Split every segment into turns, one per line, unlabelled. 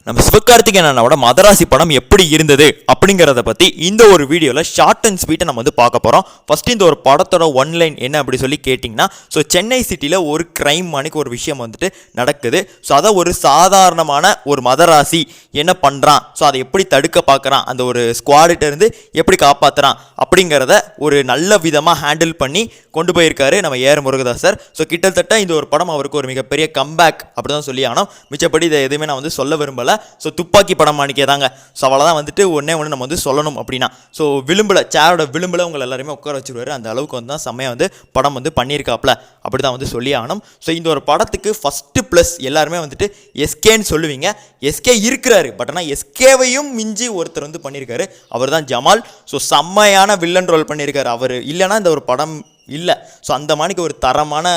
நம்ம சிவகார்த்திகேயனோட மதராசி படம் எப்படி இருந்தது அப்படிங்கிறத பற்றி இந்த ஒரு வீடியோவில் ஷார்ட் அண்ட் ஸ்வீட்டை நம்ம வந்து பார்க்க போகிறோம். ஃபஸ்ட்டு இந்த ஒரு படத்தோட ஒன்லைன் என்ன அப்படி சொல்லி கேட்டிங்கன்னா, ஸோ சென்னை சிட்டியில் ஒரு க்ரைம் அன்னைக்கு ஒரு விஷயம் வந்துட்டு நடக்குது. ஸோ அதை ஒரு சாதாரணமான ஒரு மதராசி என்ன பண்ணுறான், ஸோ அதை எப்படி தடுக்க பார்க்குறான், அந்த ஒரு ஸ்குவாடிட்டேருந்து எப்படி காப்பாற்றுறான் அப்படிங்கிறத ஒரு நல்ல விதமாக ஹேண்டில் பண்ணி கொண்டு போயிருக்காரு நம்ம ஏஆர் முருகதாஸ். ஸோ கிட்டத்தட்ட இந்த ஒரு படம் அவருக்கு ஒரு மிகப்பெரிய கம்பேக் அப்படி தான் சொல்லி ஆனோம். மிச்சப்படி இதை எதுவுமே நான் வந்து சொல்ல விரும்பலை. ஸோ துப்பாக்கி படம் மாணிக்கே தாங்க. ஸோ அவ்வளோதான் வந்துட்டு ஒன்று நம்ம வந்து சொல்லணும் அப்படின்னா, ஸோ விளிம்பில் சேரோட விளிம்பில் உங்களை எல்லாருமே உட்கார வச்சுருவாரு. அந்த அளவுக்கு வந்து தான் செம்மையாக வந்து படம் வந்து பண்ணியிருக்காப்புல அப்படி தான் வந்து சொல்லி ஆகணும். ஸோ இந்த ஒரு படத்துக்கு ஃபஸ்ட்டு ப்ளஸ் எல்லாருமே வந்துட்டு எஸ்கேன்னு சொல்லுவீங்க. எஸ்கே இருக்கிறாரு, பட் ஆனால் எஸ்கேவையும் மிஞ்சி ஒருத்தர் வந்து பண்ணியிருக்காரு, அவர் தான் ஜமால். ஸோ செம்மையான வில்லன் ரோல் பண்ணியிருக்காரு. அவர் இல்லைன்னா இந்த ஒரு படம் இல்லை. ஸோ அந்த மாதிரிக்கு ஒரு தரமான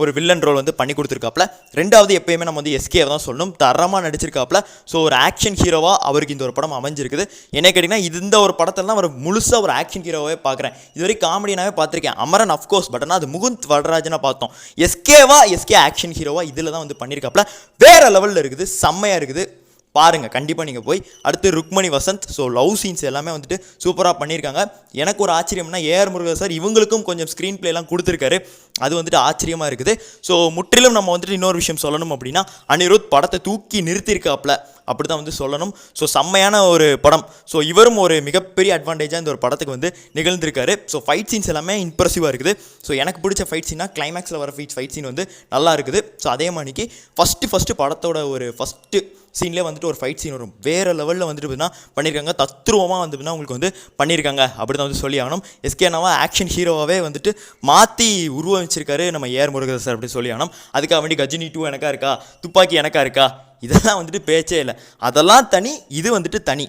ஒரு வில்லன் ரோல் வந்து பண்ணி கொடுத்துருக்காப்புல. ரெண்டாவது எப்பயுமே நம்ம வந்து எஸ்கே தான் சொல்லணும், தரமாக நடிச்சிருக்காப்புல. ஸோ ஒரு ஆக்ஷன் ஹீரோவாக அவருக்கு இந்த ஒரு படம் அமைஞ்சிருக்குது. என்ன கேட்டிங்கன்னா, இந்த ஒரு படத்தில் தான் அவர் முழுசாக ஒரு ஆக்ஷன் ஹீரோவே பார்க்குறேன். இதுவரை காமெடினாவே பார்த்துருக்கேன், அமரன் அஃப்கோர்ஸ், பட் ஆனால் அது முகுந்த் வரராஜனாக பார்த்தோம். எஸ்கே ஆக்ஷன் ஹீரோவா இதில் தான் வந்து பண்ணியிருக்காப்புல. வேறு லெவலில் இருக்குது, செம்மையாக இருக்குது. பாருங்கள், கண்டிப்பாக நீங்கள் போய். அடுத்து Rukmini Vasanth. So love scenes எல்லாமே வந்துட்டு சூப்பராக பண்ணியிருக்காங்க. எனக்கு ஒரு ஆச்சரியம்னா, ஏஆர் முருகதாஸ் சார் இவங்களுக்கும் கொஞ்சம் ஸ்க்ரீன் பிளேலாம் கொடுத்துருக்காரு, அது வந்துட்டு ஆச்சரியமாக இருக்குது. ஸோ முற்றிலும் நம்ம வந்துட்டு இன்னொரு விஷயம் சொல்லணும் அப்படின்னா, அனிருத் படத்தை தூக்கி நிறுத்தியிருக்காப்புல அப்படி தான் வந்து சொல்லணும். ஸோ செம்மையான ஒரு படம். ஸோ இவரும் ஒரு மிகப்பெரிய அட்வான்டேஜாக இந்த ஒரு படத்துக்கு வந்து நிகழ்ந்திருக்காரு. ஸோ ஃபைட் சீன்ஸ் எல்லாமே இம்ப்ரெசிவாக இருக்குது. ஸோ எனக்கு பிடிச்ச ஃபைட் சீனாக கிளைமேக்ஸில் வர ஃபைட் சீன் வந்து நல்லா இருக்குது. ஸோ அதே மாதிரிக்கு ஃபஸ்ட்டு படத்தோட ஒரு ஃபஸ்ட்டு சீன்லேயே வந்துட்டு ஒரு ஃபைட் சீன் வரும், வேறு லெவலில் வந்துட்டு பண்ணியிருக்காங்க. தத்ரூபமாக வந்து உங்களுக்கு வந்து பண்ணியிருக்காங்க அப்படி தான் வந்து சொல்லி ஆகணும். எஸ்கேனாவா ஆக்ஷன் ஹீரோவாகவே வந்துட்டு மாற்றி உருவமைச்சிருக்காரு நம்ம ஏஆர் முருகதாஸ் சார் அப்படி சொல்லி ஆகணும். அதுக்காக வேண்டி கஜினி 2 எனக்கா இருக்கா, துப்பாக்கி எனக்கா இருக்கா, இதெல்லாம் வந்துட்டு பேச்சே இல்லை. அதெல்லாம் தனி, இது வந்துட்டு தனி.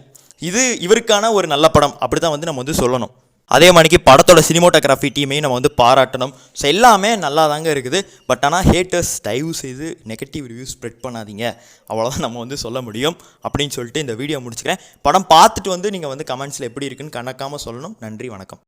இது இவருக்கான ஒரு நல்ல படம் அப்படி தான் வந்து நம்ம வந்து சொல்லணும். அதே மாதிரிக்கு படத்தோட சினிமோட்டோகிராஃபி டீமையும் நம்ம வந்து பாராட்டணும். ஸோ எல்லாமே நல்லா தாங்க இருக்குது. பட் ஆனால் ஹேட்டர்ஸ் தயவு செய்து நெகட்டிவ் ரிவ்யூஸ் ஸ்ப்ரெட் பண்ணாதீங்க, அவ்வளோதான் நம்ம வந்து சொல்ல முடியும் அப்படின்னு சொல்லிட்டு இந்த வீடியோ முடிச்சுக்கிறேன். படம் பார்த்துட்டு வந்து நீங்கள் வந்து கமெண்ட்ஸில் எப்படி இருக்குன்னு கணக்காமல் சொல்லணும். நன்றி, வணக்கம்.